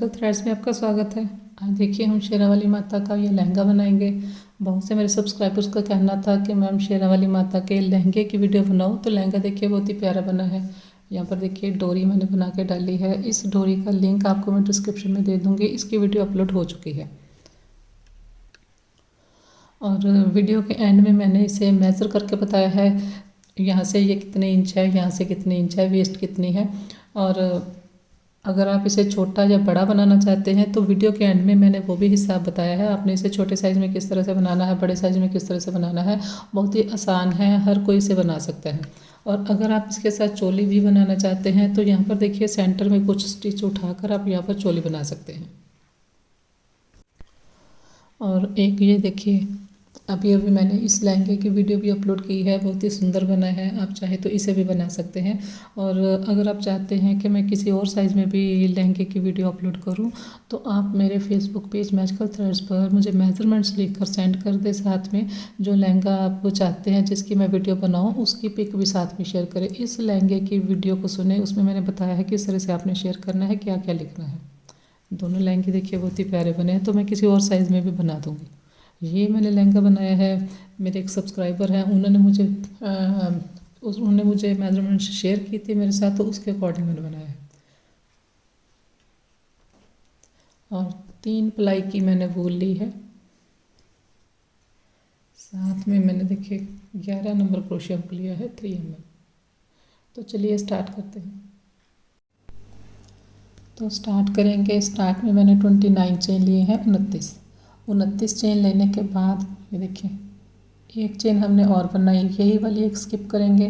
Magical threads में आपका स्वागत है। आज देखिए हम शेरावाली माता का ये लहंगा बनाएंगे। बहुत से मेरे सब्सक्राइबर्स का कहना था कि मैम शेरावाली माता के लहंगे की वीडियो बनाओ, तो लहंगा देखिए बहुत ही प्यारा बना है। यहाँ पर देखिए डोरी मैंने बना के डाली है। इस डोरी का लिंक आपको मैं डिस्क्रिप्शन में दे दूँगी। इसकी वीडियो अपलोड हो चुकी है और वीडियो के एंड में मैंने इसे मेज़र करके बताया है। यहाँ से ये कितने इंच है, यहाँ से कितने इंच है, वेस्ट कितनी है। और अगर आप इसे छोटा या बड़ा बनाना चाहते हैं तो वीडियो के एंड में मैंने वो भी हिसाब बताया है। आपने इसे छोटे साइज़ में किस तरह से बनाना है, बड़े साइज़ में किस तरह से बनाना है। बहुत ही आसान है, हर कोई इसे बना सकता है। और अगर आप इसके साथ चोली भी बनाना चाहते हैं तो यहाँ पर देखिए सेंटर में कुछ स्टिच उठाकर आप यहाँ पर चोली बना सकते हैं। और एक ये देखिए अभी अभी मैंने इस लहंगे की वीडियो भी अपलोड की है। बहुत ही सुंदर बना है, आप चाहे तो इसे भी बना सकते हैं। और अगर आप चाहते हैं कि मैं किसी और साइज़ में भी लहंगे की वीडियो अपलोड करूं तो आप मेरे फेसबुक पेज मैजिकल थ्रेड्स पर मुझे मेजरमेंट्स लिखकर सेंड कर दें। साथ में जो लहंगा आप चाहते हैं जिसकी मैं वीडियो बनाऊँ उसकी पिक भी साथ में शेयर करें। इस लहंगे की वीडियो को सुने, उसमें मैंने बताया है किस तरह से आपने शेयर करना है, क्या क्या लिखना है। दोनों लहंगे देखिए बहुत ही प्यारे बने हैं, तो मैं किसी और साइज़ में भी बना दूँगी। ये मैंने लहंगा बनाया है, मेरे एक सब्सक्राइबर हैं, उन्होंने मुझे मेजरमेंट शेयर की थी मेरे साथ, तो उसके अकॉर्डिंग मैंने बनाया है। और 3 प्लाई की मैंने वूल ली है। साथ में मैंने देखिए 11 नंबर क्रोशिया हुक लिया है 3 mm। तो चलिए स्टार्ट करते हैं। तो स्टार्ट करेंगे। स्टार्ट में मैंने 29 चेन लिए हैं, 29 चेन लेने के बाद ये देखिए एक चेन हमने और बनाई, यही वाली एक स्किप करेंगे।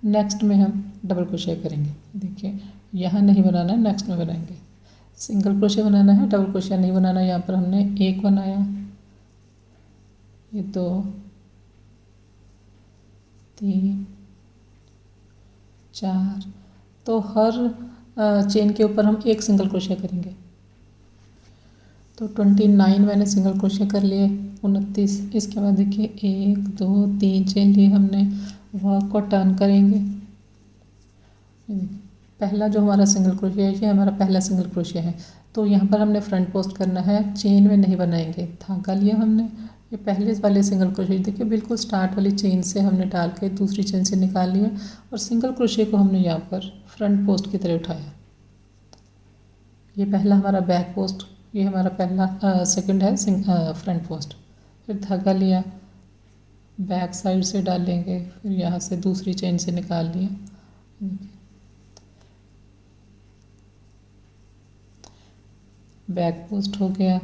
नेक्स्ट में हम डबल क्रोशिया करेंगे। देखिए यहाँ नहीं बनाना, नेक्स्ट में बनाएंगे। सिंगल क्रोशिया बनाना है, डबल क्रोशिया नहीं बनाना। यहाँ पर हमने एक बनाया, ये 2, 3, 4। तो हर चेन के ऊपर हम एक सिंगल क्रोशिया करेंगे। तो 29 मैंने सिंगल क्रोशिया कर लिए, 29। इसके बाद देखिए 1, 2, 3 चेन लिए हमने, वर्क को टर्न करेंगे। पहला जो हमारा सिंगल क्रोशिया है ये हमारा पहला सिंगल क्रोशिया है। तो यहाँ पर हमने फ्रंट पोस्ट करना है, चेन में नहीं बनाएंगे। धागा लिया हमने, ये पहले वाले सिंगल क्रोशिया देखिए बिल्कुल स्टार्ट वाली चेन से हमने डाल के दूसरी चेन से निकाल लिया और सिंगल क्रोशिया को हमने यहाँ पर फ्रंट पोस्ट की तरह उठाया। ये पहला हमारा बैक पोस्ट, ये हमारा पहला सेकंड है फ्रंट पोस्ट। फिर धागा लिया, बैक साइड से डालेंगे, फिर यहाँ से दूसरी चेन से निकाल लिया, बैक पोस्ट हो गया।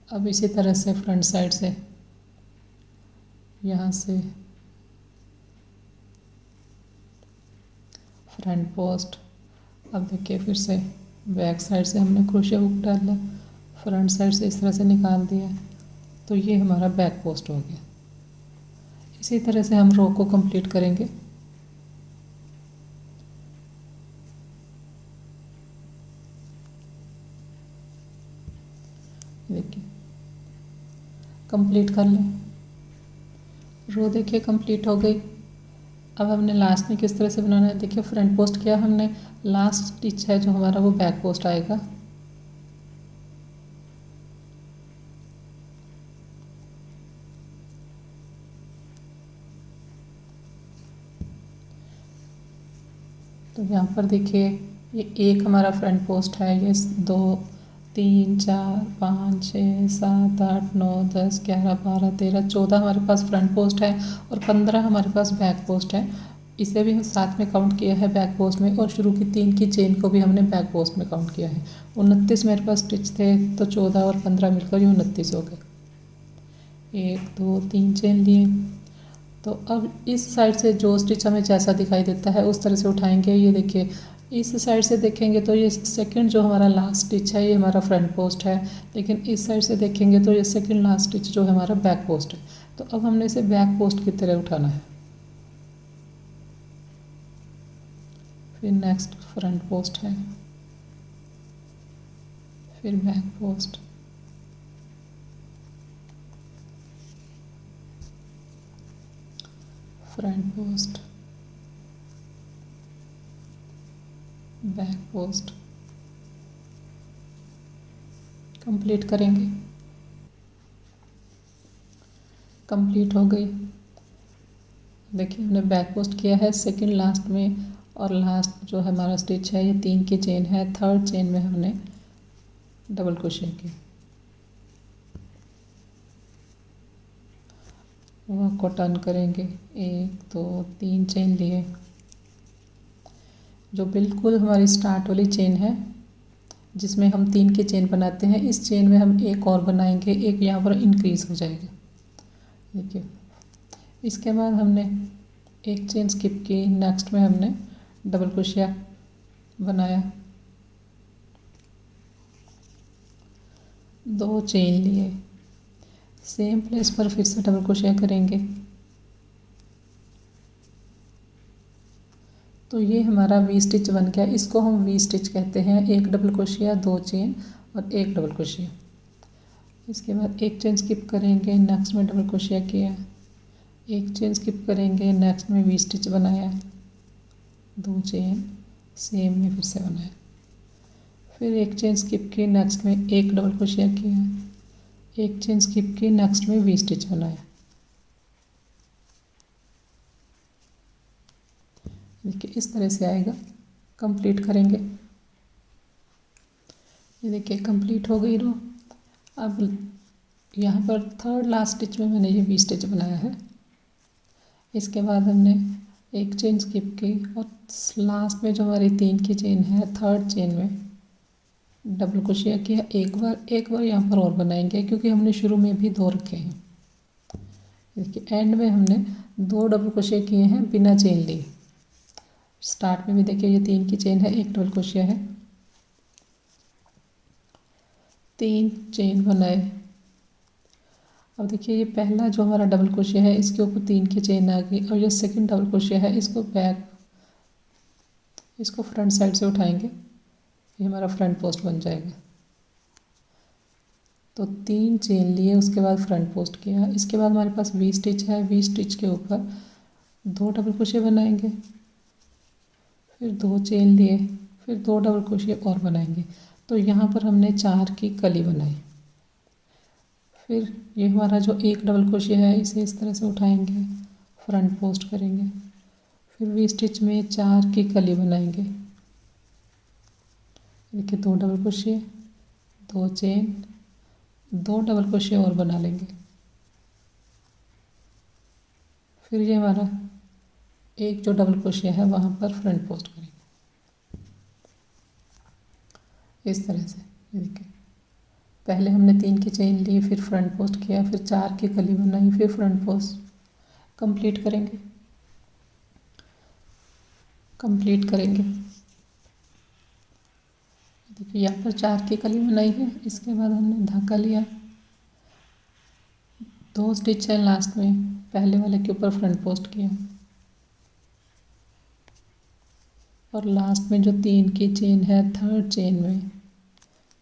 अब इसी तरह से फ्रंट साइड से यहाँ से फ्रंट पोस्ट। अब देखिए फिर से बैक साइड से हमने क्रोशिया हुक डाला, फ्रंट साइड से इस तरह से निकाल दिया, तो ये हमारा बैक पोस्ट हो गया। इसी तरह से हम रो को कंप्लीट करेंगे। देखिए कंप्लीट कर लें, रो देखिए कंप्लीट हो गई। अब हमने लास्ट में किस तरह से बनाना है, देखिए फ्रंट पोस्ट किया हमने, लास्ट स्टिच है जो हमारा वो बैक पोस्ट आएगा। तो यहाँ पर देखिए ये एक हमारा फ्रंट पोस्ट है, ये 2, 3, 4, 5, 6, 7, 8, 9, 10, 11, 12, 13, 14 हमारे पास फ्रंट पोस्ट है और 15 हमारे पास बैक पोस्ट है। इसे भी साथ में काउंट किया है बैक पोस्ट में, और शुरू की 3 की चेन को भी हमने बैक पोस्ट में काउंट किया है। 29 मेरे पास स्टिच थे, तो 14 और 15 मिलकर ये 29 हो गए। 1, 2, 3 चेन लिए। तो अब इस साइड से जो स्टिच हमें जैसा दिखाई देता है उस तरह से उठाएंगे। ये देखिए इस साइड से देखेंगे तो ये सेकंड जो हमारा लास्ट स्टिच है ये हमारा फ्रंट पोस्ट है, लेकिन इस साइड से देखेंगे तो ये सेकंड लास्ट स्टिच जो है हमारा बैक पोस्ट है। तो अब हमने इसे बैक पोस्ट की तरह उठाना है। फिर नेक्स्ट फ्रंट पोस्ट है, फिर back post, front post, back post, complete करेंगे। कंप्लीट हो गई। देखिए हमने बैक पोस्ट किया है सेकंड लास्ट में, और लास्ट जो हमारा स्टिच है ये 3 की चेन है, थर्ड चेन में हमने डबल क्रोशे की, वर्क को टर्न करेंगे। 1 2 3 चेन लिए, जो बिल्कुल हमारी स्टार्ट वाली चेन है जिसमें हम 3 की चेन बनाते हैं, इस चेन में हम एक और बनाएंगे, एक यहाँ पर इंक्रीज हो जाएगा। देखिए इसके बाद हमने एक चेन स्किप की, नेक्स्ट में हमने डबल क्रोशिया बनाया, 2 चेन लिए, सेम प्लेस पर फिर से डबल क्रोशिया करेंगे। तो ये हमारा वी स्टिच बन गया, इसको हम वी स्टिच कहते हैं। एक डबल क्रोशिया, 2 चेन और एक डबल क्रोशिया। इसके बाद एक चेन स्किप करेंगे, नेक्स्ट में डबल क्रोशिया किया, एक चेन स्किप करेंगे, नेक्स्ट में वी स्टिच बनाया, 2 चेन सेम में फिर से बनाया, फिर एक चेन स्किप की, नेक्स्ट में एक डबल क्रोशिया किया, एक चेन स्किप की, नेक्स्ट में वी स्टिच बनाया। देखिए इस तरह से आएगा। कंप्लीट करेंगे। ये देखिए कंप्लीट हो गई रो। अब यहाँ पर थर्ड लास्ट स्टिच में मैंने ये वी स्टिच बनाया है। इसके बाद हमने एक चेन स्किप की और लास्ट में जो हमारी 3 की चेन है, थर्ड चेन में डबल क्रोशिया किया, एक बार यहाँ पर और बनाएंगे क्योंकि हमने शुरू में भी 2 रखे हैं। देखिए एंड में हमने 2 डबल क्रोशिया किए हैं बिना चेन लिए। स्टार्ट में भी देखिए ये 3 की चेन है, एक डबल क्रोशिया है, 3 चेन बनाए। अब देखिए ये पहला जो हमारा डबल क्रोशिया है इसके ऊपर 3 की चेन आ गई, और ये सेकंड डबल क्रोशिया है, इसको फ्रंट साइड से उठाएंगे, ये हमारा फ्रंट पोस्ट बन जाएगा। तो 3 चेन लिए, उसके बाद फ्रंट पोस्ट किया। इसके बाद हमारे पास वी स्टिच है, वी स्टिच के ऊपर 2 डबल क्रोशिया बनाएंगे, फिर 2 चेन लिए, फिर 2 डबल क्रोशिया और बनाएंगे। तो यहाँ पर हमने 4 की कली बनाई। फिर ये हमारा जो एक डबल क्रोशिया है इसे इस तरह से उठाएंगे, फ्रंट पोस्ट करेंगे, फिर वी स्टिच में 4 की कली बनाएंगे। देखिए 2 double crochet, 2 chain, 2 double crochet और बना लेंगे। फिर ये हमारा एक जो डबल क्रोशिया है वहाँ पर फ्रंट पोस्ट करेंगे इस तरह से। ये देखिए पहले हमने 3 की चेन ली, फिर फ्रंट पोस्ट किया, फिर 4 की कली बनाई, फिर फ्रंट पोस्ट। कंप्लीट करेंगे। देखिए यहाँ पर 4 की कली बनाई है। इसके बाद हमने धागा लिया, 2 स्टिच है लास्ट में, पहले वाले के ऊपर फ्रंट पोस्ट किया, और लास्ट में जो 3 की चेन है थर्ड चेन में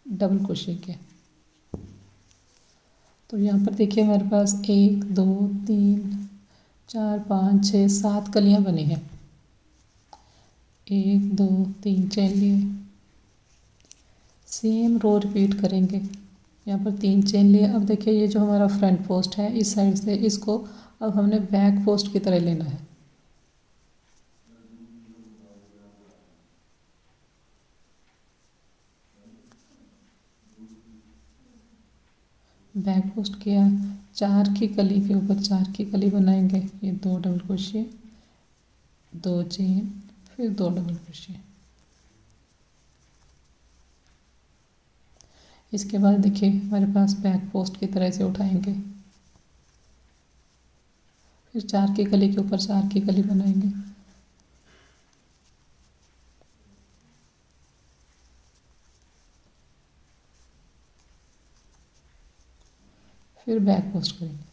डबल क्रोशिया किया। तो यहाँ पर देखिए हमारे पास 1 2 3 4 5 6 7 कलियाँ बनी हैं। 1 2 3 चेन लिए, सेम रो रिपीट करेंगे। यहाँ पर 3 चेन लिए। अब देखिए ये जो हमारा फ्रंट पोस्ट है इस साइड से, इसको अब हमने बैक पोस्ट की तरह लेना है। बैक पोस्ट किया, 4 की कली के ऊपर 4 की कली बनाएंगे। ये 2 डबल क्रोशिया, 2 चेन, फिर 2 डबल क्रोशिया। इसके बाद देखिए हमारे पास बैक पोस्ट की तरह से उठाएंगे, फिर 4 की कली के ऊपर 4 की कली बनाएंगे, फिर बैक पोस्ट करेंगे।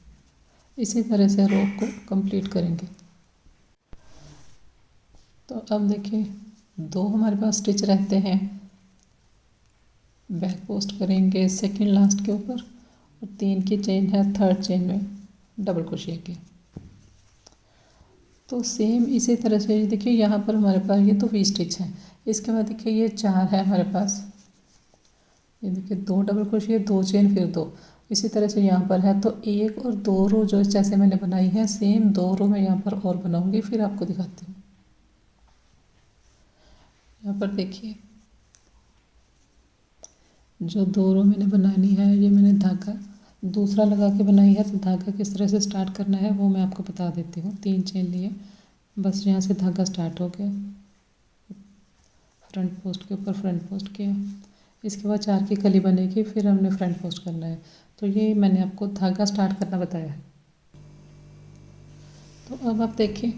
इसी तरह से रो को कंप्लीट करेंगे। तो अब देखिए 2 हमारे पास स्टिच रहते हैं, बैक पोस्ट करेंगे सेकंड लास्ट के ऊपर, और 3 की चेन है थर्ड चेन में डबल क्रोशिया की। तो सेम इसी तरह से देखिए यहाँ पर हमारे पास ये तो वी स्टिच है। इसके बाद देखिए ये 4 है हमारे पास, ये देखिए 2 डबल क्रोशिया, 2 चेन, फिर 2। इसी तरह से यहाँ पर है, तो 1 और 2 रो जो जैसे मैंने बनाई है सेम 2 रो मैं यहाँ पर और बनाऊंगी, फिर आपको दिखाती हूँ। यहाँ पर देखिए जो 2 रो मैंने बनानी है, ये मैंने धागा दूसरा लगा के बनाई है, तो धागा किस तरह से स्टार्ट करना है वो मैं आपको बता देती हूँ। 3 चेन लिए, बस यहाँ से धागा स्टार्ट हो गया, फ्रंट पोस्ट के ऊपर फ्रंट पोस्ट किया, इसके बाद 4 की कली बनेगी, फिर हमने फ्रंट पोस्ट करना है। तो ये मैंने आपको धागा स्टार्ट करना बताया है। तो अब आप देखिए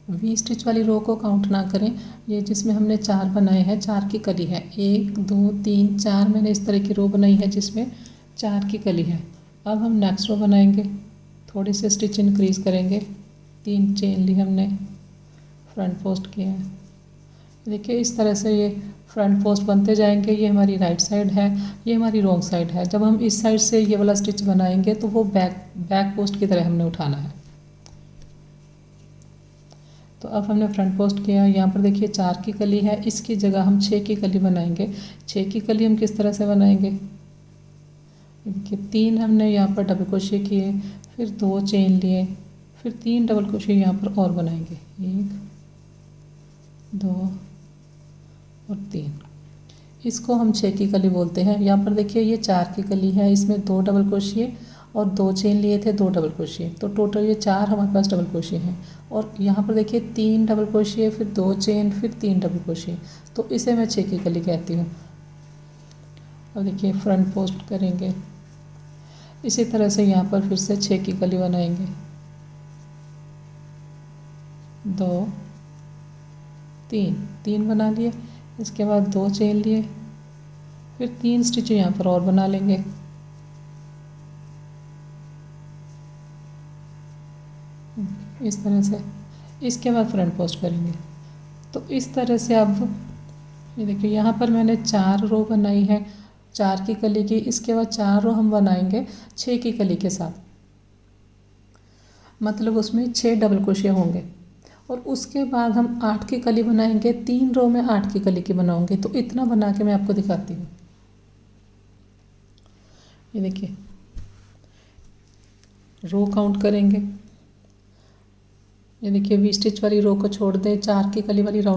वी स्टिच वाली रो को काउंट ना करें, ये जिसमें हमने 4 बनाए हैं, 4 की कली है, 1 2 3 4 मैंने इस तरह की रो बनाई है जिसमें 4 की कली है। अब हम नेक्स्ट रो बनाएंगे, थोड़ी सी स्टिच इंक्रीज करेंगे, 3 चेन ली हमने, फ्रंट पोस्ट किया है। देखिए इस तरह से ये फ्रंट पोस्ट बनते जाएंगे। ये हमारी राइट साइड है, ये हमारी रॉन्ग साइड है। जब हम इस साइड से ये वाला स्टिच बनाएंगे तो वो बैक पोस्ट की तरह हमने उठाना है। तो अब हमने फ्रंट पोस्ट किया, यहाँ पर देखिए 4 की कली है, इसकी जगह हम 6 की कली बनाएंगे। 6 की कली हम किस तरह से बनाएंगे, देखिए 3 हमने यहाँ पर डबल क्रोशिया किए, फिर 2 चेन लिए, फिर 3 डबल क्रोशिया यहाँ पर और बनाएंगे, 1 2 और 3। इसको हम 6 की कली बोलते हैं। यहाँ पर देखिए ये 4 की कली है, इसमें 2 डबल क्रोशिया और 2 चेन लिए थे, 2 डबल क्रोशिया, तो टोटल ये 4 हमारे पास डबल क्रोशिया हैं। और यहाँ पर देखिए 3 डबल क्रोशिया, फिर 2 चेन, फिर 3 डबल क्रोशिया, तो इसे मैं 6 की कली कहती हूँ। अब देखिए फ्रंट पोस्ट करेंगे, इसी तरह से यहाँ पर फिर से 6 की कली बनाएंगे, 2 3 बना लिए, इसके बाद 2 चेन लिए, फिर 3 स्टिच यहाँ पर और बना लेंगे, इस तरह से। इसके बाद फ्रंट पोस्ट करेंगे। तो इस तरह से अब ये देखिए यहाँ पर मैंने 4 रो बनाई है 4 की कली की, इसके बाद 4 रो हम बनाएंगे 6 की कली के साथ, मतलब उसमें 6 डबल क्रोशिया होंगे। और उसके बाद हम 8 की कली बनाएंगे, 3 रो में 8 की कली की बनाऊंगी। तो इतना बना के मैं आपको दिखाती हूँ। ये देखिए रो काउंट करेंगे, ये देखिए वी स्टिच वाली रो को छोड़ दें, 4 की कली वाली रो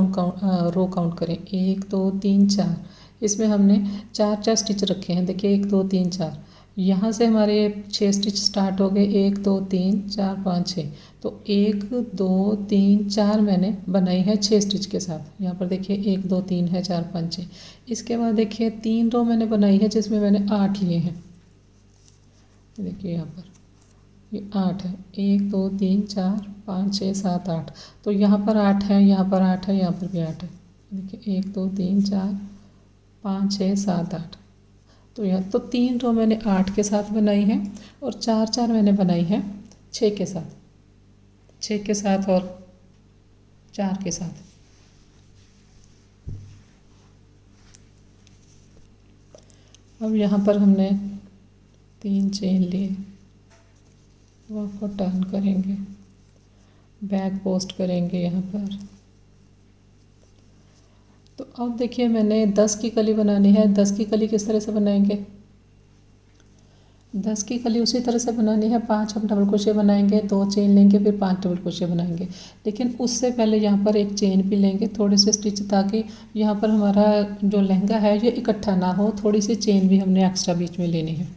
काउंट करें, 1 2 3 4। इसमें हमने 4 स्टिच रखे हैं, देखिए 1 2 3 4। यहाँ से हमारे 6 स्टिच स्टार्ट हो गए, 1 2 3 4 5 6। तो 1 2 3 4 मैंने बनाई है 6 स्टिच के साथ। यहाँ पर देखिए 1 2 3 है, 4 5 6। इसके बाद देखिए 3 रो मैंने बनाई है जिसमें मैंने 8 लिए हैं, देखिए यहाँ पर ये 8 है, 1 2 3 4 5 6 7 8। तो यहाँ पर 8 है, यहाँ पर 8 है, यहाँ पर भी 8 है, देखिए 1 2 3 4 5 6 7 8। तो यह तो 3 रो मैंने 8 के साथ बनाई है और 4 मैंने बनाई है 6 के साथ, 6 के साथ और 4 के साथ। अब यहाँ पर हमने 3 चेन लिए, वर्क को टर्न करेंगे, बैक पोस्ट करेंगे यहाँ पर। तो अब देखिए मैंने 10 की कली बनानी है। 10 की कली किस तरह से बनाएंगे, 10 की कली उसी तरह से बनानी है। 5 हम डबल क्रोशिया बनाएंगे, 2 चेन लेंगे, फिर 5 डबल क्रोशिया बनाएंगे। लेकिन उससे पहले यहाँ पर एक चेन भी लेंगे, थोड़े से स्टिच, ताकि यहाँ पर हमारा जो लहंगा है ये इकट्ठा ना हो, थोड़ी सी चेन भी हमने एक्स्ट्रा बीच में लेनी है।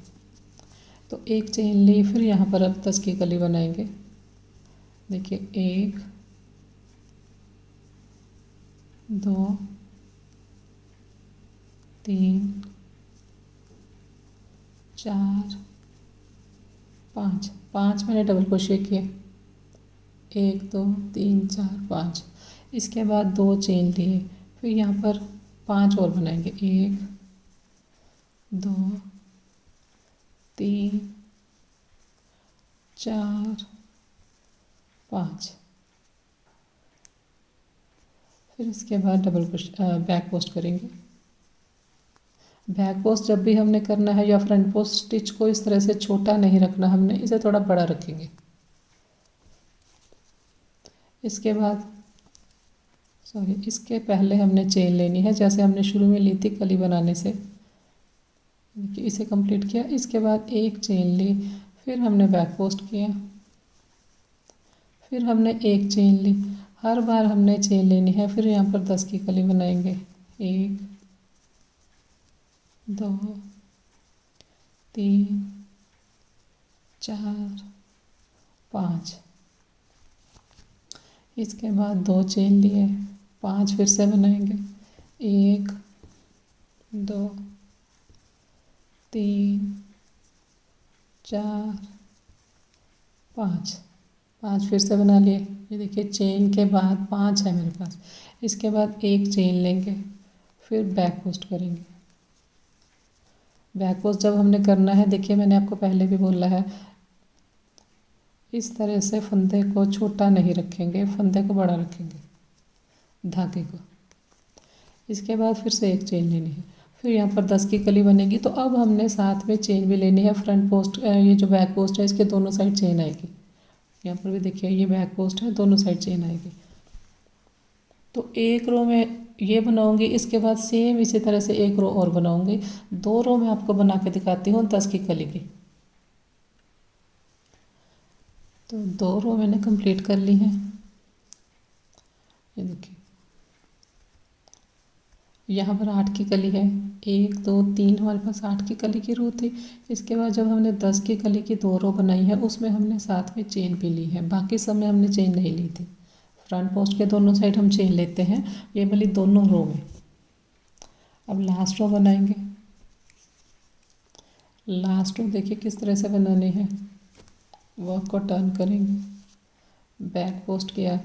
तो एक चेन ली, फिर यहाँ पर अब 10 की कली बनाएंगे, देखिए 1 2 3 4 5 5 मैंने डबल क्रोशिया किए, 1 2 3 4 5। इसके बाद 2 चेन लिए, फिर यहाँ पर 5 और बनाएंगे, 1 2 3 4 5। फिर इसके बाद बैक पोस्ट करेंगे। बैक पोस्ट जब भी हमने करना है या फ्रंट पोस्ट, स्टिच को इस तरह से छोटा नहीं रखना, हमने इसे थोड़ा बड़ा रखेंगे। इसके बाद सॉरी, इसके पहले हमने चेन लेनी है जैसे हमने शुरू में ली थी कली बनाने से। देखिए इसे कंप्लीट किया, इसके बाद एक चेन ली, फिर हमने बैक पोस्ट किया, फिर हमने एक चेन ली। हर बार हमने चेन लेनी है। फिर यहाँ पर 10 की कली बनाएंगे। 1 2 3 4 5। इसके बाद 2 चेन लिए, 5 फिर से बनाएंगे। 1 2 3 4 5। 5 फिर से बना लिए। ये देखिए चेन के बाद 5 है मेरे पास। इसके बाद एक चेन लेंगे, फिर बैक पोस्ट करेंगे। बैक पोस्ट जब हमने करना है, देखिए मैंने आपको पहले भी बोला है, इस तरह से फंदे को छोटा नहीं रखेंगे, फंदे को बड़ा रखेंगे धागे को। इसके बाद फिर से एक चेन लेनी है। फिर यहाँ पर 10 की कली बनेगी। तो अब हमने साथ में चेन भी लेनी है। फ्रंट पोस्ट, ये जो बैक पोस्ट है इसके दोनों साइड चेन आएगी। यहाँ पर भी देखिए ये बैक पोस्ट है, दोनों साइड चेन आएगी। तो एक रो में ये बनाऊंगी, इसके बाद सेम इसी तरह से एक रो और बनाऊंगी। 2 रो में आपको बना के दिखाती हूँ 10 की कली की। तो 2 रो मैंने कंप्लीट कर ली हैं। ये देखिए यहाँ पर 8 की कली है। 1 2 3 हमारे पास 8 की कली की रो थी। इसके बाद जब हमने 10 की कली की 2 रो बनाई है, उसमें हमने साथ में चेन भी ली है। बाकी सब में हमने चेन नहीं ली थी। फ्रंट पोस्ट के दोनों साइड हम चेन लेते हैं, ये वाली दोनों रो में। अब लास्ट रो बनाएंगे। लास्ट रो देखिए किस तरह से बनानी है। वर्क को टर्न करेंगे, बैक पोस्ट किया,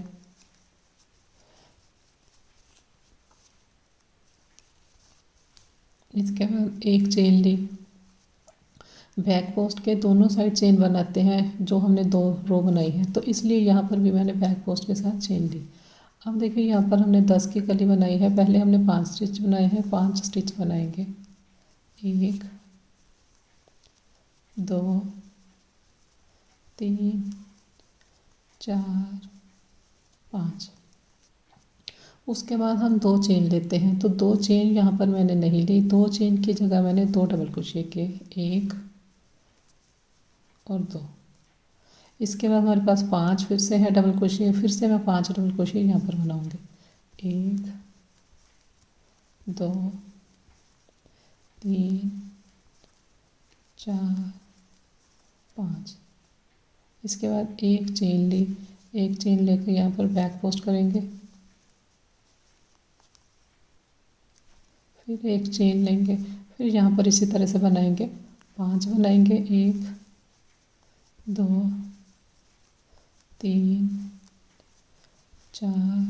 इसके बाद एक चेन ली। बैक पोस्ट के दोनों साइड चेन बनाते हैं जो हमने 2 रो बनाई है, तो इसलिए यहाँ पर भी मैंने बैक पोस्ट के साथ चेन ली। अब देखिए यहाँ पर हमने 10 की कली बनाई है। पहले हमने 5 स्टिच बनाए हैं, 5 स्टिच बनाएंगे। 1 2 3 4 5। उसके बाद हम 2 चेन लेते हैं। तो 2 चेन यहाँ पर मैंने नहीं ली, 2 चेन की जगह मैंने 2 डबल क्रोशिया किए, 1 और 2। इसके बाद हमारे पास 5 फिर से है डबल क्रोशिया। फिर से मैं 5 डबल क्रोशिया यहाँ पर बनाऊंगी। 1 2 3 4 5। इसके बाद एक चेन ली, एक चेन लेकर यहाँ पर बैक पोस्ट करेंगे। फिर एक चेन लेंगे, फिर यहाँ पर इसी तरह से बनाएंगे। 5 बनाएंगे। 1 2 3 4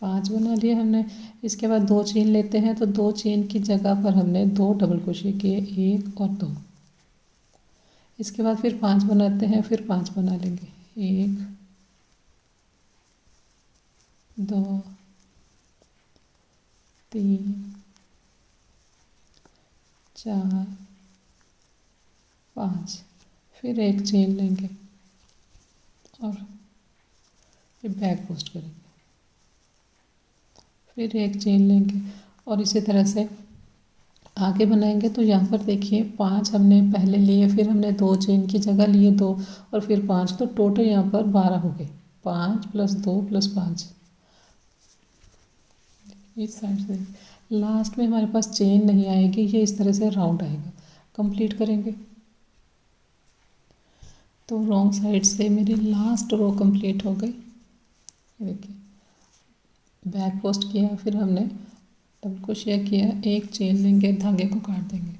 5 बना लिए हमने। इसके बाद 2 चेन लेते हैं। तो 2 चेन की जगह पर हमने 2 डबल क्रोशिया किए, 1 और 2। इसके बाद फिर 5 बनाते हैं, फिर 5 बना लेंगे। 1 2 3 4 5। फिर एक चेन लेंगे और फिर बैक पोस्ट करेंगे। फिर एक चेन लेंगे और इसी तरह से आगे बनाएंगे। तो यहाँ पर देखिए 5 हमने पहले लिए, फिर हमने 2 चेन की जगह लिए 2 और फिर 5। तो टोटल यहाँ पर 12 हो गए। 5 + 2 + 5। इस साइड से लास्ट में हमारे पास चेन नहीं आएगी, ये इस तरह से राउंड आएगा। कंप्लीट करेंगे। तो रॉन्ग साइड से मेरी लास्ट रो कंप्लीट हो गई। देखिए बैक पोस्ट किया, फिर हमने डबल क्रोशिया किया, एक चेन लेंगे, धागे को काट देंगे।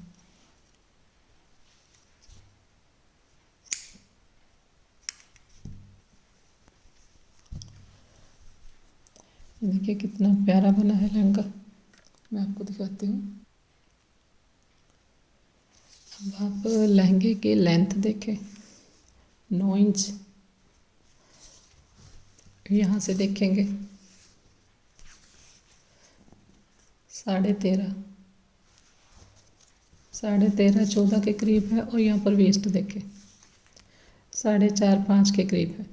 देखिए कितना प्यारा बना है लहंगा। मैं आपको दिखाती हूँ। अब आप लहंगे की लेंथ देखें, 9 इंच यहाँ से देखेंगे, 13.5 14 के करीब है। और यहाँ पर वेस्ट देखें 4.5 5 के करीब है।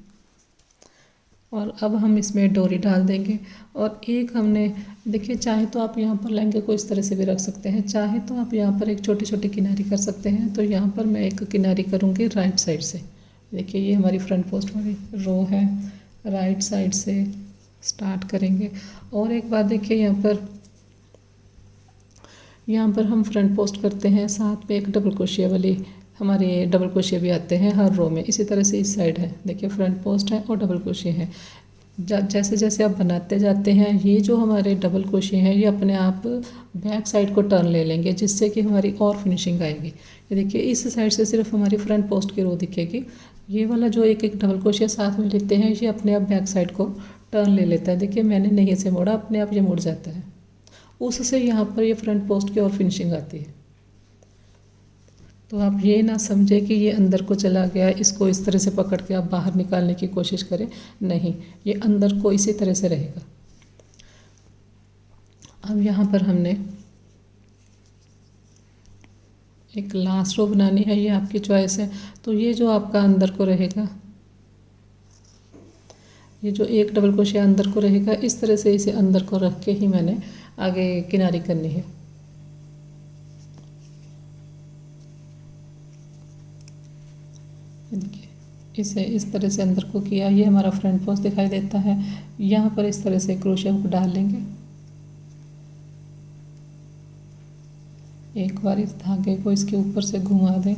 और अब हम इसमें डोरी डाल देंगे। और एक हमने देखिए, चाहे तो आप यहाँ पर लहंगे को इस तरह से भी रख सकते हैं, चाहे तो आप यहाँ पर एक छोटी छोटी किनारी कर सकते हैं। तो यहाँ पर मैं एक किनारी करूँगी राइट साइड से। देखिए ये हमारी फ्रंट पोस्ट वाली रो है, राइट साइड से स्टार्ट करेंगे। और एक बात देखिए, यहाँ पर हम फ्रंट पोस्ट करते हैं, साथ में एक डबल क्रोशिया वाली, हमारे डबल क्रोशिया भी आते हैं हर रो में। इसी तरह से इस साइड है, देखिए फ्रंट पोस्ट है और डबल क्रोशिया है। जैसे जैसे आप बनाते जाते हैं, ये जो हमारे डबल क्रोशिया हैं ये अपने आप बैक साइड को टर्न ले लेंगे, जिससे कि हमारी और फिनिशिंग आएगी। ये देखिए इस साइड से सिर्फ हमारी फ्रंट पोस्ट की रो दिखेगी। ये वाला जो एक एक डबल क्रोशिया साथ में लेते हैं, ये अपने आप बैक साइड को टर्न ले लेता है। देखिए मैंने नहीं से मोड़ा, अपने आप ये मुड़ जाता है। उससे यहाँ पर ये फ्रंट पोस्ट की और फिनिशिंग आती है। तो आप ये ना समझे कि ये अंदर को चला गया, इसको इस तरह से पकड़ के आप बाहर निकालने की कोशिश करें, नहीं, ये अंदर को इसी तरह से रहेगा। अब यहाँ पर हमने एक लास्ट रो बनानी है, ये आपकी चॉइस है। तो ये जो आपका अंदर को रहेगा, ये जो एक डबल क्रोशिया अंदर को रहेगा, इस तरह से इसे अंदर को रख के ही मैंने आगे किनारी करनी है। देखिए इसे इस तरह से अंदर को किया, ये हमारा फ्रंट पोस्ट दिखाई देता है। यहाँ पर इस तरह से क्रोशिया को डाल लेंगे, एक बार इस धागे को इसके ऊपर से घुमा दें,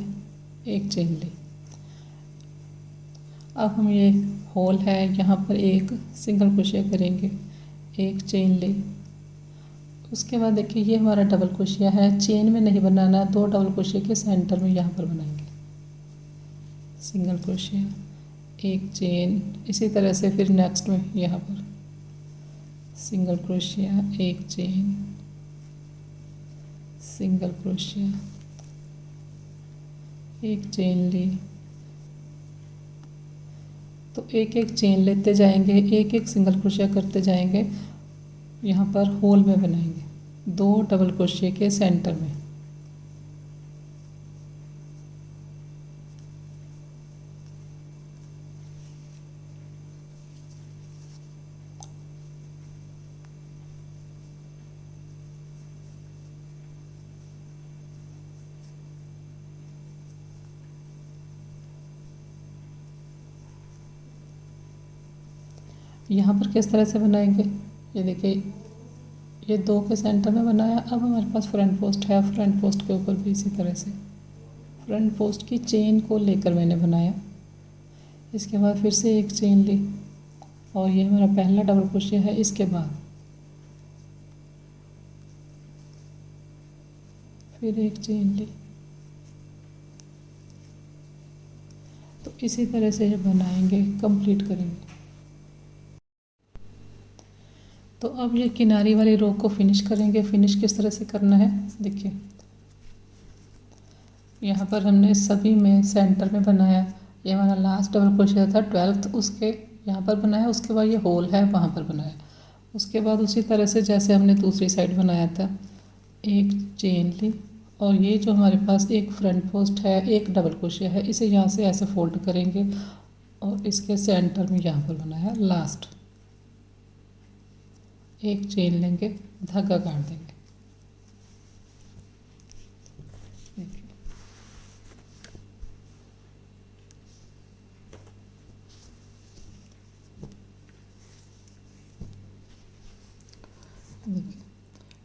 एक चेन ली। अब हम ये होल है, यहाँ पर एक सिंगल क्रोशिया करेंगे, एक चेन ली। उसके बाद देखिए ये हमारा डबल क्रोशिया है, चेन में नहीं बनाना, 2 डबल क्रोशिया के सेंटर में यहाँ पर बनाएंगे, सिंगल क्रोशिया, एक चेन। इसी तरह से फिर नेक्स्ट में यहाँ पर सिंगल क्रोशिया, एक चेन, सिंगल क्रोशिया, एक चेन ली। तो एक एक चेन लेते जाएंगे, एक एक सिंगल क्रोशिया करते जाएंगे, यहाँ पर होल में बनाएंगे, 2 डबल क्रोशिया के सेंटर में। यहाँ पर किस तरह से बनाएंगे, ये देखिए ये 2 के सेंटर में बनाया। अब हमारे पास फ्रंट पोस्ट है, फ्रंट पोस्ट के ऊपर भी इसी तरह से फ्रंट पोस्ट की चेन को लेकर मैंने बनाया। इसके बाद फिर से एक चेन ली, और ये हमारा पहला डबल क्रोशिया है। इसके बाद फिर एक चेन ली। तो इसी तरह से ये बनाएंगे, कंप्लीट करेंगे। तो अब ये किनारी वाली रो को फिनिश करेंगे। फिनिश किस तरह से करना है, देखिए यहाँ पर हमने सभी में सेंटर में बनाया। ये हमारा लास्ट डबल क्रोशिया था 12th, उसके यहाँ पर बनाया। उसके बाद ये होल है, वहाँ पर बनाया। उसके बाद उसी तरह से जैसे हमने दूसरी साइड बनाया था, एक चेन ली, और ये जो हमारे पास एक फ्रंट पोस्ट है, एक डबल क्रोशिया है, इसे यहाँ से ऐसे फोल्ड करेंगे और इसके सेंटर में यहाँ पर बनाया लास्ट। एक चेन लेंगे, धागा काट देंगे।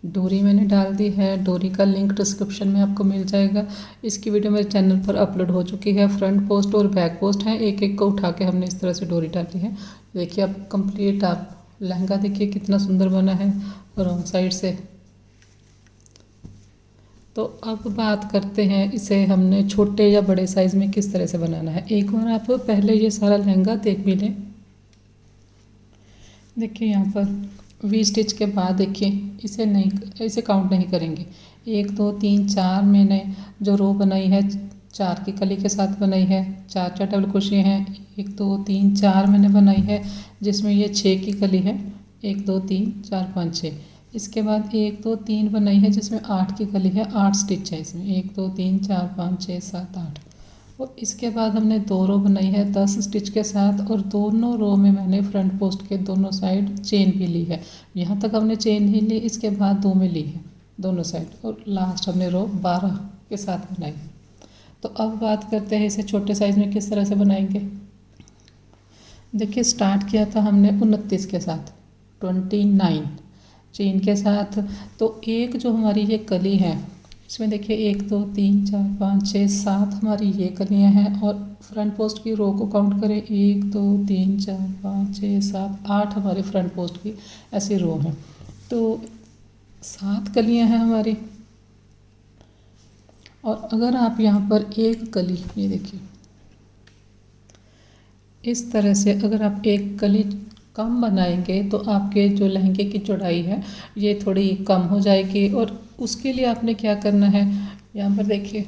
डोरी मैंने डाल दी है, डोरी का लिंक डिस्क्रिप्शन में आपको मिल जाएगा। इसकी वीडियो मेरे चैनल पर अपलोड हो चुकी है। फ्रंट पोस्ट और बैक पोस्ट हैं, एक एक को उठा के हमने इस तरह से डोरी डाली है। देखिए अब कंप्लीट आप लहंगा देखिए कितना सुंदर बना है रॉन्ग साइड से। तो अब बात करते हैं इसे हमने छोटे या बड़े साइज़ में किस तरह से बनाना है। एक बार आप पहले ये सारा लहंगा देख भी लें। देखिए यहाँ पर वी स्टिच के बाद देखिए इसे काउंट नहीं करेंगे। 1 2 3 4 मैंने जो रो बनाई है 4 की कली के साथ बनाई है, 4 डबल क्रोशिया हैं। 1 2 3 4 मैंने बनाई है, जिसमें ये 6 की कली है। 1 2 3 4 5 6। इसके बाद 1 2 3 बनाई है, जिसमें 8 की कली है, 8 स्टिच है इसमें। 1 2 3 4 5 6 7 8। और इसके बाद हमने 2 रो बनाई है 10 स्टिच के साथ, और दोनों रो में मैंने फ्रंट पोस्ट के दोनों साइड चेन भी ली है। यहाँ तक हमने चेन ही ली, इसके बाद 2 में ली है दोनों साइड, और लास्ट हमने रो 12 के साथ बनाई। तो अब बात करते हैं इसे छोटे साइज़ में किस तरह से बनाएंगे। देखिए स्टार्ट किया था हमने 29 के साथ, 29 चेन के साथ। तो एक जो हमारी ये कली है इसमें देखिए 1 2 3 4 5 6 7 हमारी ये कलियां हैं, और फ्रंट पोस्ट की रो को काउंट करें 1 2 3 4 5 6 7 8 हमारे फ्रंट पोस्ट की ऐसी रो हैं। तो 7 कलियां हैं हमारी, और अगर आप यहाँ पर एक कली, ये देखिए इस तरह से अगर आप एक कली कम बनाएंगे तो आपके जो लहंगे की चौड़ाई है ये थोड़ी कम हो जाएगी। और उसके लिए आपने क्या करना है, यहाँ पर देखिए,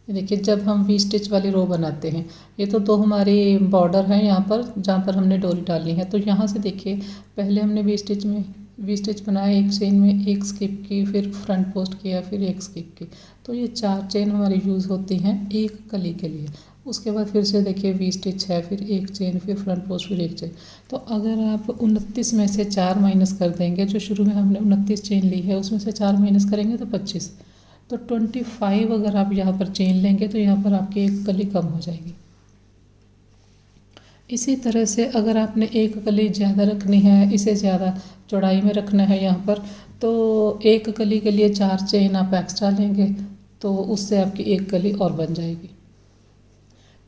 ये देखिए जब हम वी स्टिच वाली रो बनाते हैं, ये तो 2 हमारी बॉर्डर हैं यहाँ पर जहाँ पर हमने डोरी डालनी है। तो यहाँ से देखिए पहले हमने वी स्टिच बनाया, एक चेन में एक स्किप की, फिर फ्रंट पोस्ट किया, फिर एक स्किप की। तो ये 4 चेन हमारी यूज़ होती हैं एक कली के लिए। उसके बाद फिर से देखिए वी स्टिच है, फिर एक चेन, फिर फ्रंट पोस्ट, फिर एक चेन। तो अगर आप 29 में से 4 माइनस कर देंगे, जो शुरू में हमने 29 चेन ली है उसमें से 4 माइनस करेंगे तो 25, तो 25 अगर आप यहाँ पर चेन लेंगे तो यहाँ पर आपकी एक कली कम हो जाएगी। इसी तरह से अगर आपने एक कली ज़्यादा रखनी है, इसे ज़्यादा चौड़ाई में रखना है यहाँ पर, तो एक कली के लिए 4 चेन आप एक्स्ट्रा लेंगे, तो उससे आपकी एक कली और बन जाएगी।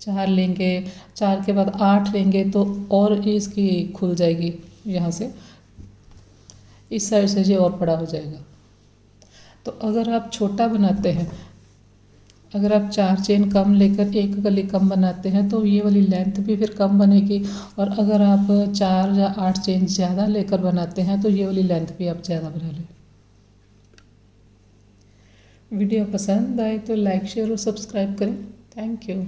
4 लेंगे, 4 के बाद 8 लेंगे तो और इसकी खुल जाएगी, यहाँ से इस साइड से ये और बड़ा हो जाएगा। तो अगर आप छोटा बनाते हैं, अगर आप 4 चेन कम लेकर एक कली कम बनाते हैं तो ये वाली लेंथ भी फिर कम बनेगी, और अगर आप 4 या 8 चेन ज़्यादा लेकर बनाते हैं तो ये वाली लेंथ भी आप ज़्यादा बना लें। वीडियो पसंद आए तो लाइक शेयर और सब्सक्राइब करें। Thank you.